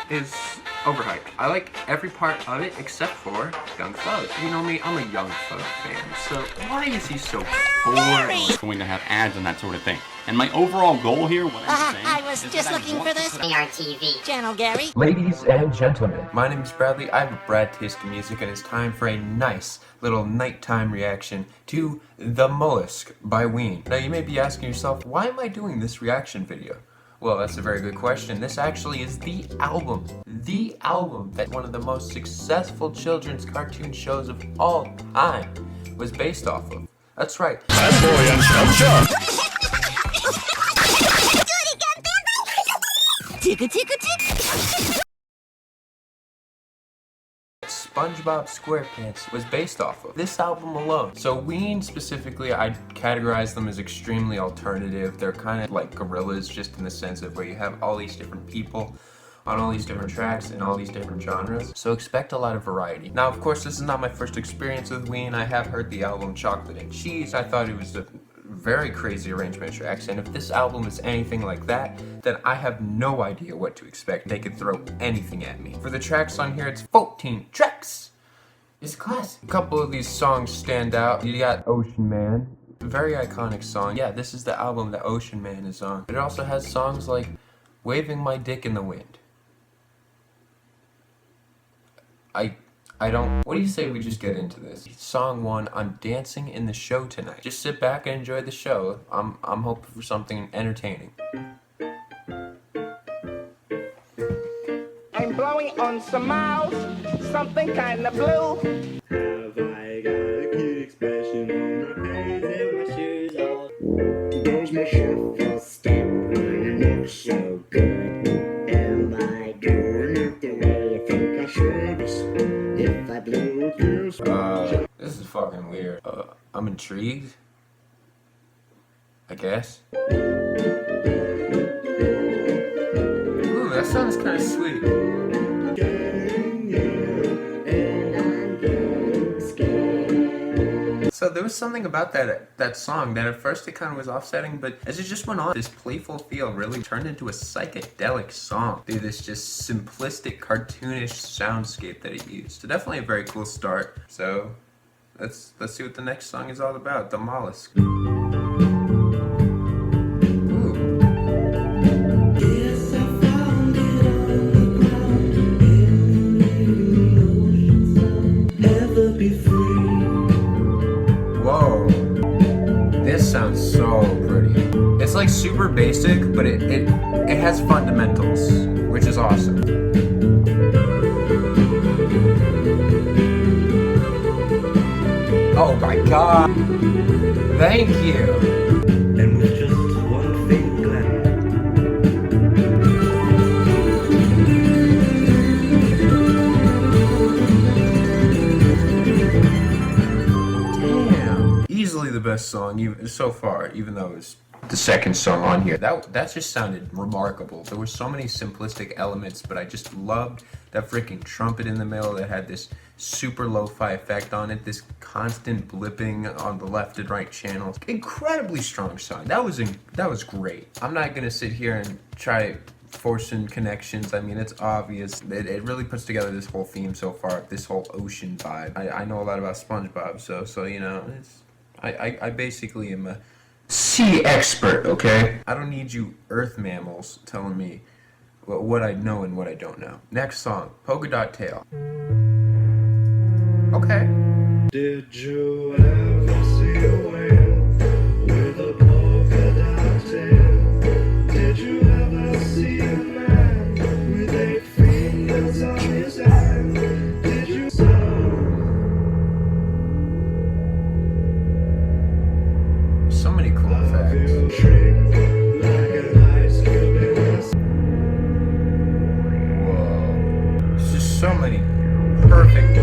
is overhyped. I like every part of it except for Young Thug. You know me, I'm a Young Thug fan, so why is he so boring? It's going to have ads and that sort of thing. And my overall goal here, what I'm saying, I was just looking for this ARTV channel, Gary. Ladies and gentlemen, My name is Bradley, I have a Brad taste in music, and it's time for a nice little nighttime reaction to The Mollusk by Ween. Now you may be asking yourself, why am I doing this reaction video? Well, that's a very good question. This actually is the album that one of the most successful children's cartoon shows of all time was based off of. That's right. SpongeBob SquarePants was based off of this album alone. So Ween specifically, I'd categorize them as extremely alternative. They're kind of like gorillas, just in the sense of where you have all these different people on all these different tracks in all these different genres. So expect a lot of variety. Now, of course, this is not my first experience with Ween. I have heard the album Chocolate and Cheese. I thought it was a very crazy arrangement of tracks, and if this album is anything like that, then I have no idea what to expect. They could throw anything at me. For the tracks on here, it's 14 tracks. It's a classic. A couple of these songs stand out. You got Ocean Man, very iconic song. Yeah, this is the album that Ocean Man is on. It also has songs like Waving My Dick in the Wind. I don't, what do you say we just get into this? Song 1, I'm dancing in the show tonight. Just sit back and enjoy the show. I'm hoping for something entertaining. I'm blowing on some miles, something kinda blue. Have I got a cute expression on my face and my shoes off? Does my shirt fall step really look so good? Am I doing it the way you think I should? If I blew this, This is fucking weird. I'm intrigued, I guess. Ooh, that sounds kind of sweet. So there was something about that song that at first it kind of was offsetting, but as it just went on, this playful feel really turned into a psychedelic song through this just simplistic, cartoonish soundscape that it used. So definitely a very cool start. So let's see what the next song is all about. The Mollusk. Whoa, this sounds so pretty. It's like super basic, but it has fundamentals, which is awesome. Oh my god, thank you. and with just one faint glance. Easily the best song even so far, even though it's the second song on here. That just sounded remarkable. There were so many simplistic elements, but I just loved that freaking trumpet in the middle that had this super lo-fi effect on it, this constant blipping on the left and right channels. Incredibly strong song. That was great. I'm not gonna sit here and try forcing connections. I mean, it's obvious. It really puts together this whole theme so far, this whole ocean vibe. I know a lot about SpongeBob, so you know, I basically am a sea expert, okay? I don't need you earth mammals telling me what I know and what I don't know. Next song, Polka Dot Tail. Okay. Did you ever see a whale with a polka dot tail? Did you ever see a man with 8 fingers on his hand? Did you So many cool effects. shrink like an ice cube in the Whoa. There's just so many perfect.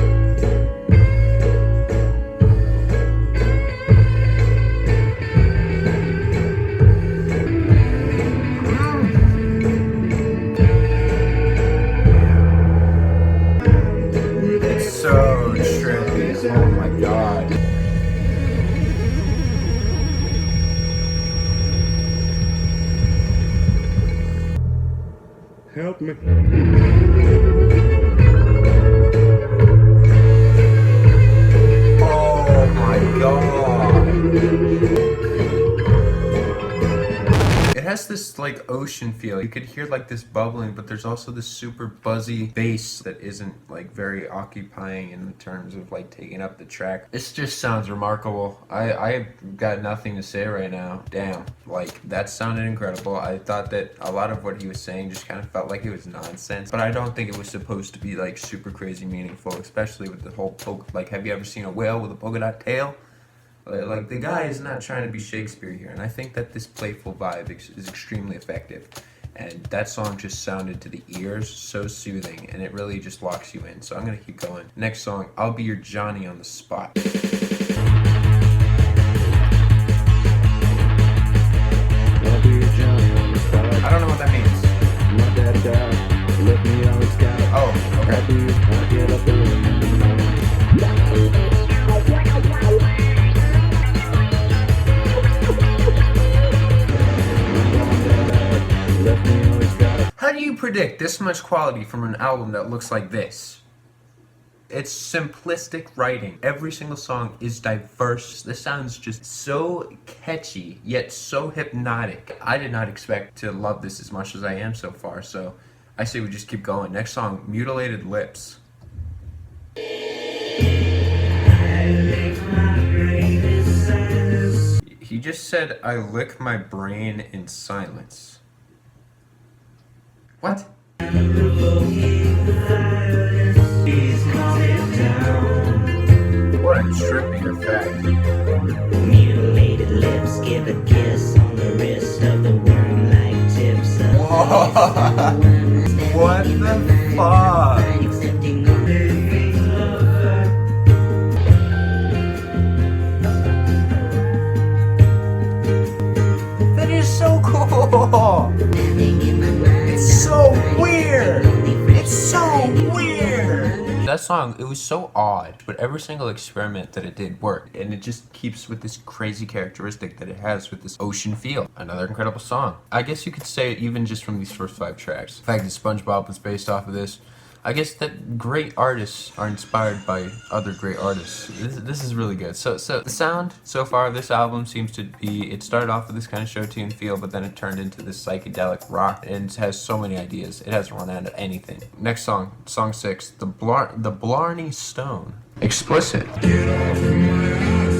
help me. Oh my god. It has this like ocean feel. You could hear like this bubbling, but there's also this super buzzy bass that isn't like very occupying in terms of like taking up the track. This just sounds remarkable. I got nothing to say right now. Damn, like that sounded incredible. I thought that a lot of what he was saying just kind of felt like it was nonsense, but I don't think it was supposed to be like super crazy meaningful, especially with the whole like, have you ever seen a whale with a polka dot tail? Like, the guy is not trying to be Shakespeare here, and I think that this playful vibe is extremely effective. And that song just sounded to the ears so soothing, and it really just locks you in. So I'm gonna keep going. Next song, I'll Be Your Johnny on the Spot. I'll be your Johnny on the spot. I don't know what that means. My dad died, left me on the sky. Oh, okay. I'll get up early in the morning. How do you predict this much quality from an album that looks like this? It's simplistic writing. Every single song is diverse. This sounds just so catchy, yet so hypnotic. I did not expect to love this as much as I am so far, so I say we just keep going. Next song, Mutilated Lips. He just said, I lick my brain in silence. What? What a trippy effect. Mutilated lips, give a kiss on the wrist of the worm like tips of What the fuck? accepting on That is so cool. It's so weird. It's so weird. That song, it was so odd, but every single experiment that it did worked, and it just keeps with this crazy characteristic that it has with this ocean feel. Another incredible song. I guess you could say even just from these first 5 tracks. The fact that SpongeBob was based off of this, I guess that great artists are inspired by other great artists. This is really good. So the sound so far of this album seems to be, it started off with this kind of show tune feel, but then it turned into this psychedelic rock, and it has so many ideas. It hasn't run out of anything. Next song, song 6, the Blarney Stone. Explicit. Get off my ass,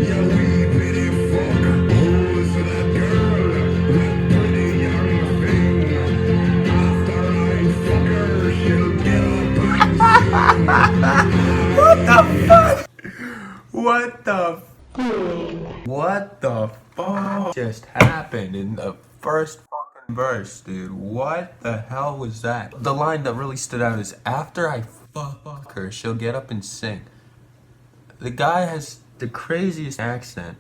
you wee bitty fuck. Who's that girl? That pretty young thing. After I fuck her, she'll get up and What the fuck just happened in the first fucking verse, dude? What the hell was that? The line that really stood out is, after I fuck her, she'll get up and sing. The guy has the craziest accent.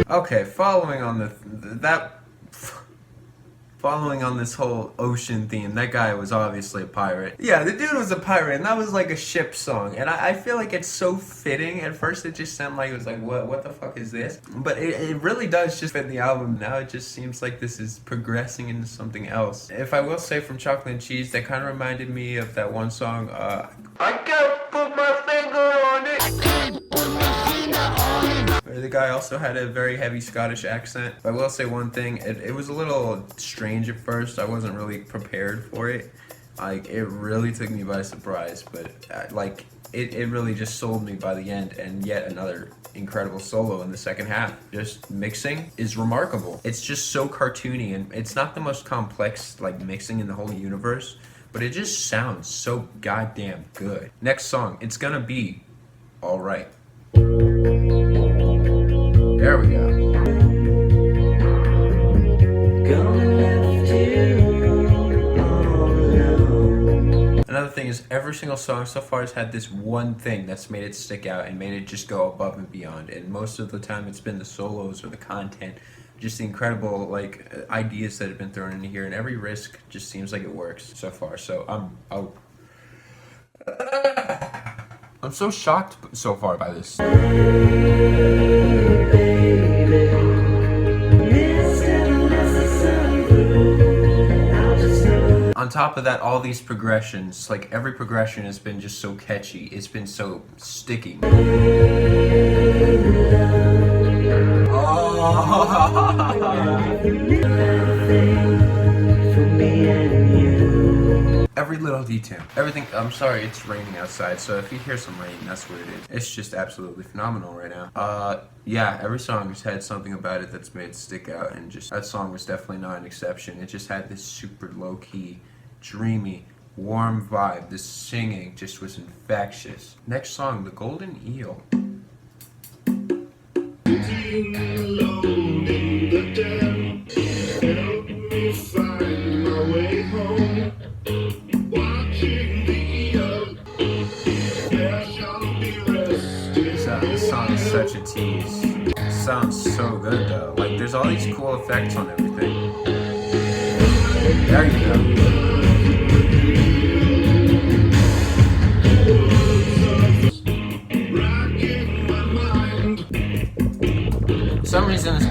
Okay, following on this whole ocean theme, that guy was obviously a pirate. Yeah, the dude was a pirate, and that was like a ship song, and I feel like it's so fitting. At first it just sounded like it was like, what the fuck is this? But it really does just fit the album. Now it just seems like this is progressing into something else. If I will say, from Chocolate and Cheese, that kind of reminded me of that one song, I can't put my finger on it. The guy also had a very heavy Scottish accent. I will say one thing, it was a little strange at first. I wasn't really prepared for it. Like, it really took me by surprise, but it really just sold me by the end, and yet another incredible solo in the second half. Just mixing is remarkable. It's just so cartoony, and it's not the most complex like mixing in the whole universe, but it just sounds so goddamn good. Next song, It's Gonna Be Alright. There we go. Another thing is every single song so far has had this one thing that's made it stick out and made it just go above and beyond. And most of the time it's been the solos or the content, just the incredible like ideas that have been thrown into here, and every risk just seems like it works so far. So I'm so shocked so far by this. On top of that, all these progressions, like every progression has been just so catchy. It's been so sticky. Every little detail, everything. I'm sorry, it's raining outside, so if you hear some rain, that's what it is. It's just absolutely phenomenal right now. Yeah, every song has had something about it that's made it stick out, and just that song was definitely not an exception. It just had this super low-key, dreamy, warm vibe. This singing just was infectious. Next song, The Golden Eel. This song is such a tease. It sounds so good though. Like there's all these cool effects on everything. There you go. For some reason, this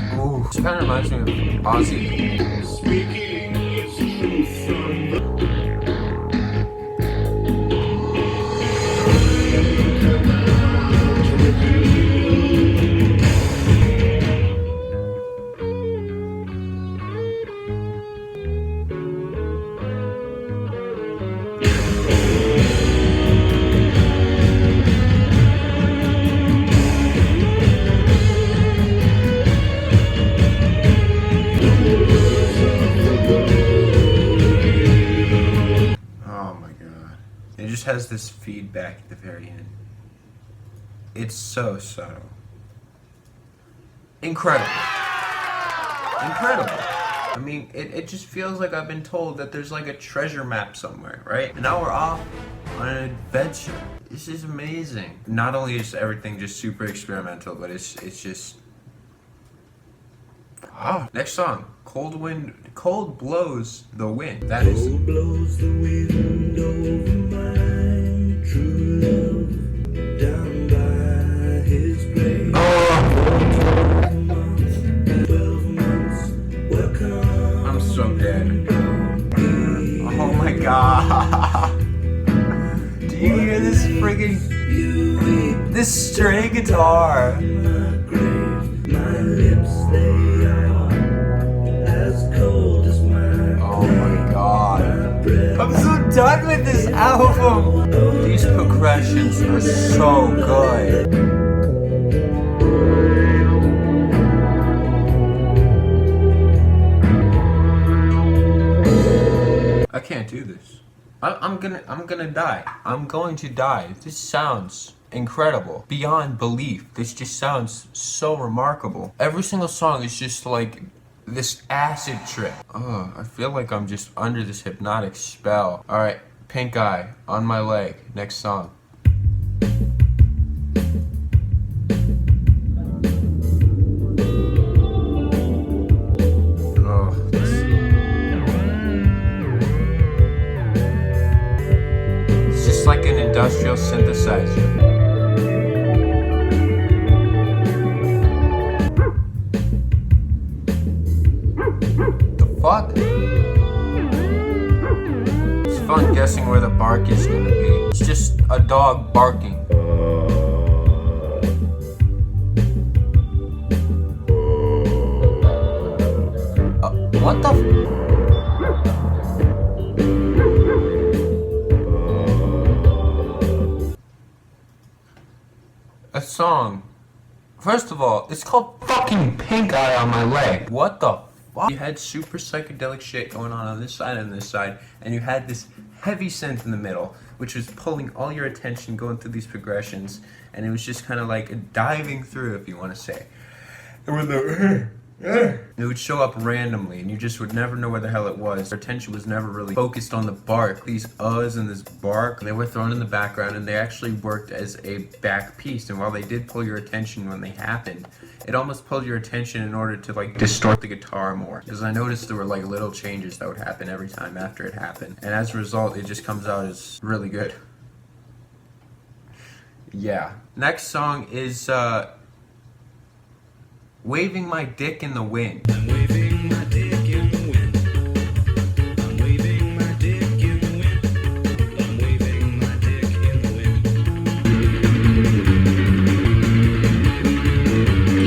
kind of reminds me of Ozzy. It just has this feedback at the very end. It's so subtle. Incredible. Incredible. I mean, it just feels like I've been told that there's like a treasure map somewhere, right? And now we're off on an adventure. This is amazing. Not only is everything just super experimental, but it's just... Next song, Cold Blows the Wind. That is... Cold blows the wind over my true love, down by his grave. 12 months, welcome. I'm so dead. Oh my god. Do you hear this friggin'... this string guitar? My lips, they are as cold as mine. Oh my god. I'm so done with this album. These progressions are so good. I can't do this. I'm gonna die. I'm going to die. This sounds incredible. Beyond belief. This just sounds so remarkable. Every single song is just like this acid trip. Oh, I feel like I'm just under this hypnotic spell. Alright, Pink Eye, On My Leg. Next song. It's just like an industrial synthesizer. Fuck? It's fun guessing where the bark is gonna be. It's just a dog barking. What the A song. First of all, it's called fucking Pink Eye on My Leg. What the fuck? You had super psychedelic shit going on this side and this side, and you had this heavy synth in the middle, which was pulling all your attention going through these progressions, and it was just kind of like diving through, if you want to say. And when the It would show up randomly and you just would never know where the hell it was. Our attention was never really focused on the bark. These uhs and this bark, they were thrown in the background and they actually worked as a back piece. And while they did pull your attention when they happened, it almost pulled your attention in order to like distort the guitar more. Because I noticed there were like little changes that would happen every time after it happened. And as a result, it just comes out as really good. Yeah. Next song is Waving My Dick in the Wind. I'm waving my dick in the wind. I'm waving my dick in the wind. I'm waving my dick in the wind.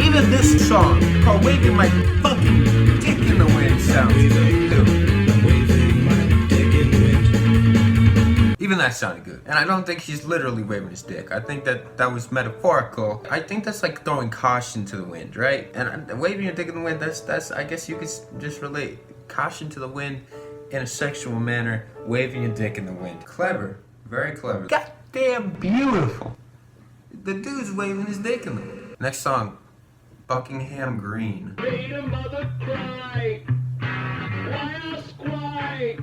Even this song called Waving My Fucking Dick in the Wind sounds good too. I'm waving my dick in the wind. Even that sounded good. And I don't think he's literally waving his dick. I think that was metaphorical. I think that's like throwing caution to the wind, right? And waving your dick in the wind, that's I guess you could just relate caution to the wind in a sexual manner, waving your dick in the wind. Clever. Very clever. Goddamn beautiful. The dude's waving his dick in the wind. Next song, Buckingham Green. Made a mother cry. Why ask why?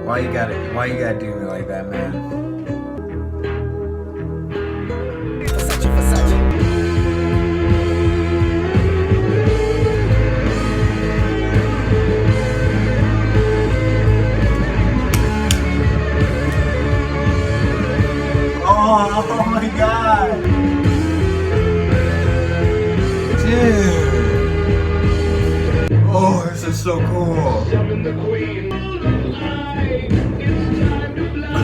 Why you gotta do me like that, man? Oh my god! Dude! Oh, this is so cool! Summon the queen. It's time to fly.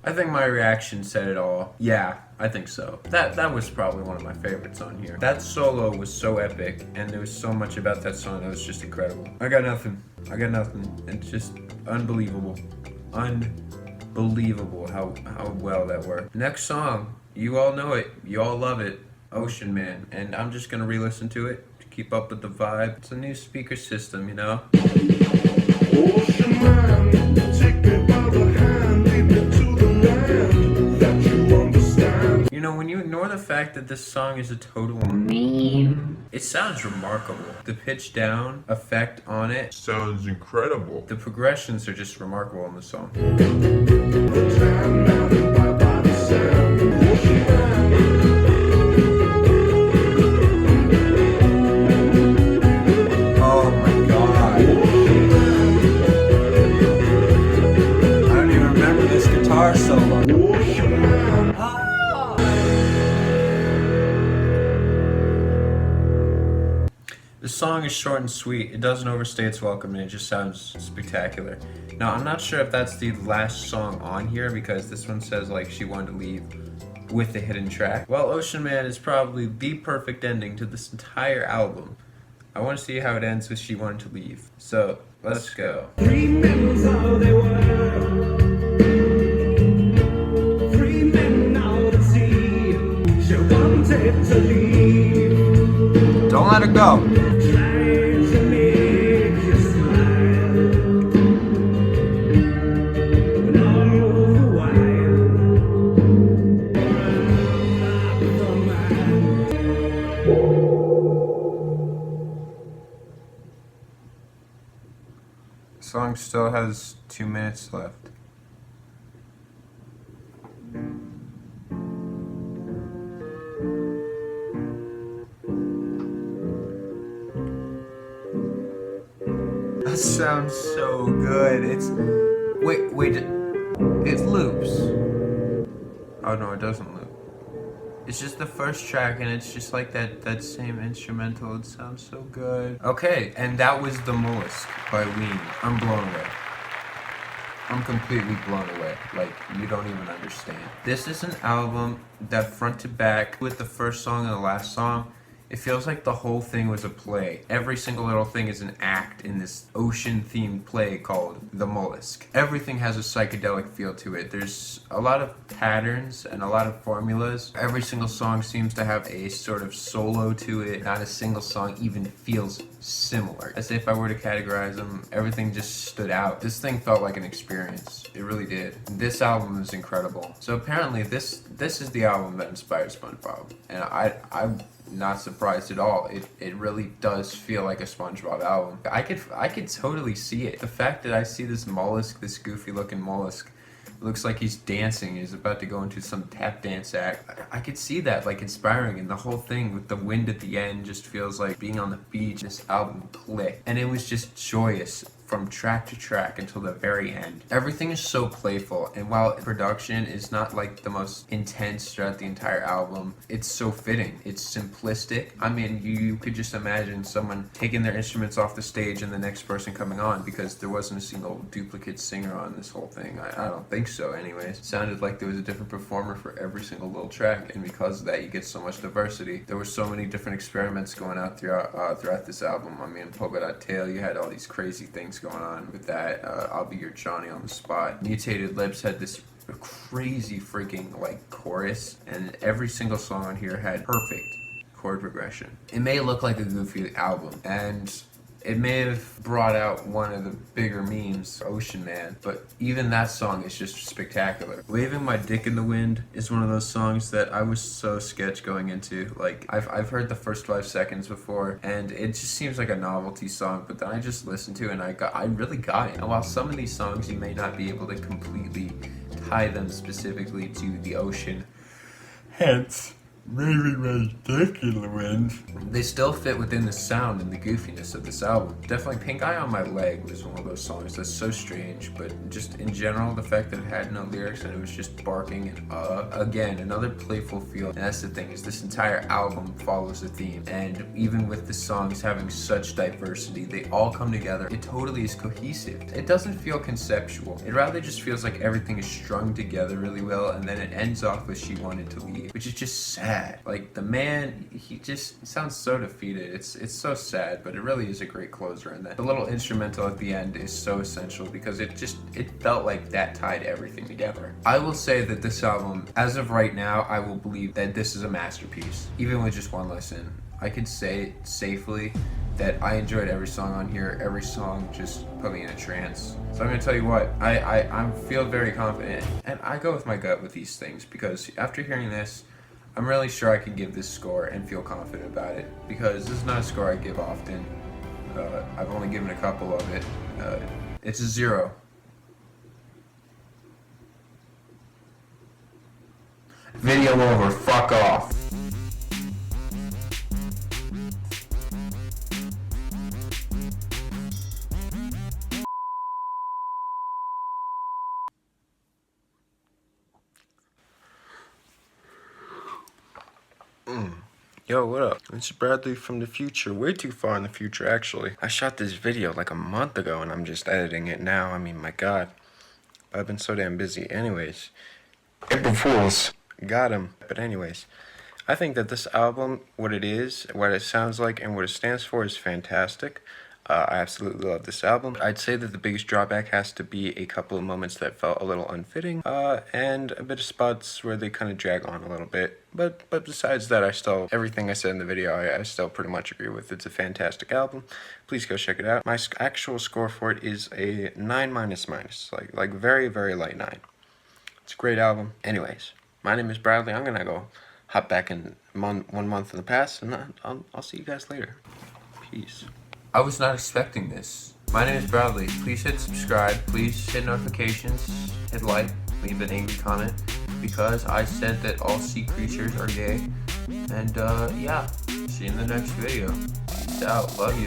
I think my reaction said it all. Yeah, I think so. That was probably one of my favorites on here. That solo was so epic, and there was so much about that song that was just incredible. I got nothing. It's just unbelievable. Unbelievable how well that worked. Next song, you all know it. You all love it. Ocean Man. And I'm just gonna re-listen to it to keep up with the vibe. It's a new speaker system, you know? Ocean man, take me by the hand, lead me to the land that you understand. You know, when you ignore the fact that this song is a total meme, it sounds remarkable. The pitch down effect on it Sounds incredible. the progressions are just remarkable in the song. The time now and by the sand. Ocean man. Oh my god. I don't even remember this guitar solo. Ocean man. The song is short and sweet. It doesn't overstay its welcome and it just sounds spectacular. Now, I'm not sure if that's the last song on here because this one says like she wanted to leave with the hidden track. Well, Ocean Man is probably the perfect ending to this entire album. I want to see how it ends with she wanted to leave. So, let's go. Three men how they were. Three men out at sea. She wanted to leave. Don't let it go. Trying to make you smile. But all the while. The song still has 2 minutes left. That sounds so good. Wait, it loops. Oh no, it doesn't loop. It's just the first track and it's just like that same instrumental. It sounds so good. Okay, and that was The Mollusk by Ween. I'm blown away. I'm completely blown away. Like, you don't even understand. This is an album that front to back, with the first song and the last song, It feels like the whole thing was a play. Every single little thing is an act in this ocean-themed play called The Mollusk. Everything has a psychedelic feel to it. There's a lot of patterns and a lot of formulas. Every single song seems to have a sort of solo to it. Not a single song even feels similar. As if I were to categorize them, everything just stood out. This thing felt like an experience. It really did. This album is incredible. So apparently this is the album that inspired SpongeBob. And I'm not surprised at all. It really does feel like a SpongeBob album. I could totally see it. The fact that I see this mollusk, this goofy looking mollusk, looks like he's dancing. He's about to go into some tap dance act. I could see that like inspiring, and the whole thing with the wind at the end just feels like being on the beach. This album clicked, and it was just joyous from track to track until the very end. Everything is so playful, and while production is not like the most intense throughout the entire album, it's so fitting. It's simplistic. I mean, you could just imagine someone taking their instruments off the stage and the next person coming on, because there wasn't a single duplicate singer on this whole thing. I don't think so anyways. It sounded like there was a different performer for every single little track, and because of that you get so much diversity. There were so many different experiments going out throughout this album. I mean, Polka Dot Tail, you had all these crazy things going on with that. I'll Be Your Johnny on the Spot. Mutated Lips had this crazy freaking like chorus, and every single song on here had perfect chord progression. It may look like a goofy album, and it may have brought out one of the bigger memes, Ocean Man, but even that song is just spectacular. Waving My Dick in the Wind is one of those songs that I was so sketch going into. Like, I've heard the first 5 seconds before, and it just seems like a novelty song, but then I just listened to it and I really got it. And while some of these songs you may not be able to completely tie them specifically to the ocean, hence Waving My Dick in the Wind, they still fit within the sound and the goofiness of this album. Definitely Pink Eye on My Leg was one of those songs that's so strange, but just in general, the fact that it had no lyrics and it was just barking and again, another playful feel. And that's the thing, is this entire album follows a theme, and even with the songs having such diversity, they all come together. It totally is cohesive. It doesn't feel conceptual. It rather just feels like everything is strung together really well, and then it ends off with She Wanted to Leave, which is just sad. Like, the man, he sounds so defeated. It's so sad, but it really is a great closer. And the little instrumental at the end is so essential, because it felt like that tied everything together. I will say that this album, as of right now, I will believe that this is a masterpiece. Even with just one listen, I could say safely that I enjoyed every song on here. Every song just put me in a trance. So I'm gonna tell you what, I feel very confident, and I go with my gut with these things, because after hearing this, I'm really sure I can give this score and feel confident about it, because this is not a score I give often. I've only given a couple of it. It's a 0. Video over, fuck off. Yo, what up? It's Bradley from the future. Way too far in the future, actually. I shot this video like a month ago and I'm just editing it now. I mean, my God. I've been so damn busy. Anyways. April Fools. Got him. But anyways. I think that this album, what it is, what it sounds like, and what it stands for is fantastic. I absolutely love this album. I'd say that the biggest drawback has to be a couple of moments that felt a little unfitting, and a bit of spots where they kind of drag on a little bit. But besides that, everything I said in the video, I still pretty much agree with. It's a fantastic album. Please go check it out. My actual score for it is a 9-, like very, very light 9. It's a great album. Anyways, my name is Bradley. I'm gonna go hop back in 1 month in the past, and I'll see you guys later. Peace. I was not expecting this. My name is Bradley. Please hit subscribe. Please hit notifications. Hit like. Leave an angry comment. Because I said that all sea creatures are gay. And yeah. See you in the next video. Peace out. Love you.